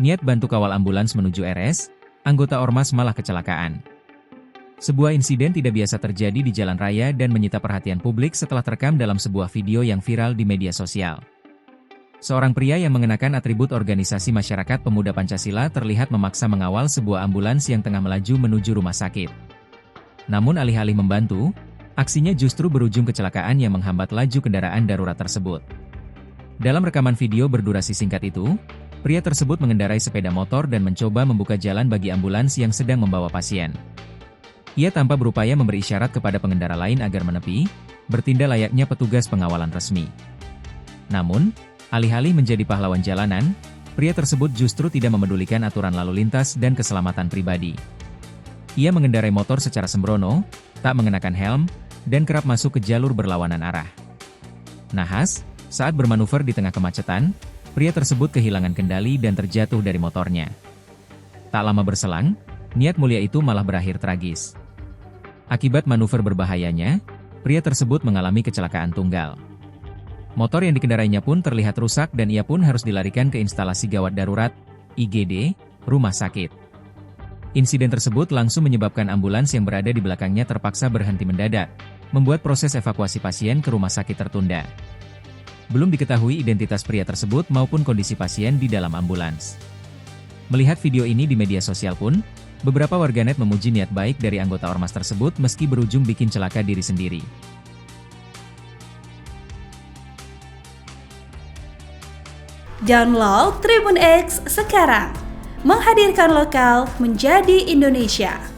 Niat bantu kawal ambulans menuju RS, anggota ormas malah kecelakaan. Sebuah insiden tidak biasa terjadi di jalan raya dan menyita perhatian publik setelah terekam dalam sebuah video yang viral di media sosial. Seorang pria yang mengenakan atribut organisasi masyarakat pemuda Pancasila terlihat memaksa mengawal sebuah ambulans yang tengah melaju menuju rumah sakit. Namun alih-alih membantu, aksinya justru berujung kecelakaan yang menghambat laju kendaraan darurat tersebut. Dalam rekaman video berdurasi singkat itu, pria tersebut mengendarai sepeda motor dan mencoba membuka jalan bagi ambulans yang sedang membawa pasien. Ia tanpa berupaya memberi isyarat kepada pengendara lain agar menepi, bertindak layaknya petugas pengawalan resmi. Namun, alih-alih menjadi pahlawan jalanan, pria tersebut justru tidak memedulikan aturan lalu lintas dan keselamatan pribadi. Ia mengendarai motor secara sembrono, tak mengenakan helm, dan kerap masuk ke jalur berlawanan arah. Nahas, saat bermanuver di tengah kemacetan, pria tersebut kehilangan kendali dan terjatuh dari motornya. Tak lama berselang, niat mulia itu malah berakhir tragis. Akibat manuver berbahayanya, pria tersebut mengalami kecelakaan tunggal. Motor yang dikendarainya pun terlihat rusak dan ia pun harus dilarikan ke instalasi gawat darurat, IGD, rumah sakit. Insiden tersebut langsung menyebabkan ambulans yang berada di belakangnya terpaksa berhenti mendadak, membuat proses evakuasi pasien ke rumah sakit tertunda. Belum diketahui identitas pria tersebut maupun kondisi pasien di dalam ambulans. Melihat video ini di media sosial pun, beberapa warganet memuji niat baik dari anggota ormas tersebut meski berujung bikin celaka diri sendiri. Download Tribun X sekarang, menghadirkan lokal menjadi Indonesia.